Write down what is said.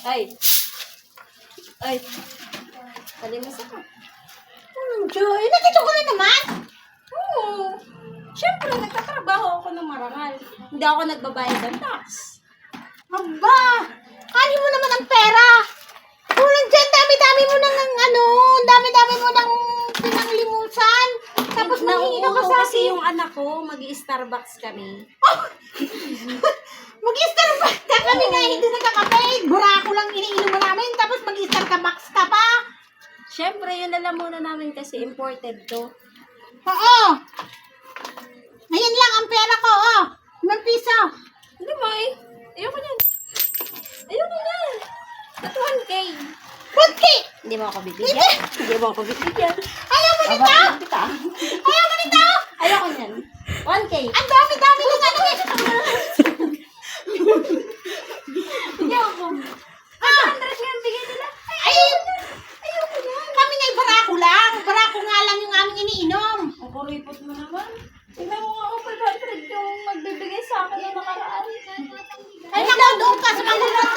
Ay. Ay. Kalimutan ka. Joy, nandito ko na naman. Oo. Siyempre, nagtatrabaho ako ng marangal. Hindi ako nagbabayad ng tax. Aba, kali mo naman ang pera. Kulang dyan, dami-dami mo nang dami-dami mo nang pinanglimusan. Tapos manghingi ka pa Nauuhaw sa kasi akin. yung anak ko, mag-i-Starbucks kami. Mag-Starbucks ka kami nga, hindi nagkakape. Burako lang iniinom mo namin, tapos mag-Starbucks ka pa. Siyempre, yun alam muna namin kasi imported to. Oo. Ngayon lang ang pera ko, oh. 5 piso. Hindi mo eh. Ayoko yan. Ayoko yan. At 1K. 1K. Hindi mo ako bibigyan. Hindi mo ako bibigyan. Ayaw mo nito? Kita. Ayaw mo nito? Ayoko yan. 1K. Ang dami-dami ng ano eh. Ayoko. Ah, 100 nga ang bigay nila. ay, Ayoko yan. kami na barako lang. Barako nga lang yung aming iniinom. Ang kuripot mo naman. Tingnan mo nga ako 500 yung magbibigay sa akin ng nakaraan. Ay, nakaw doon ka sa mga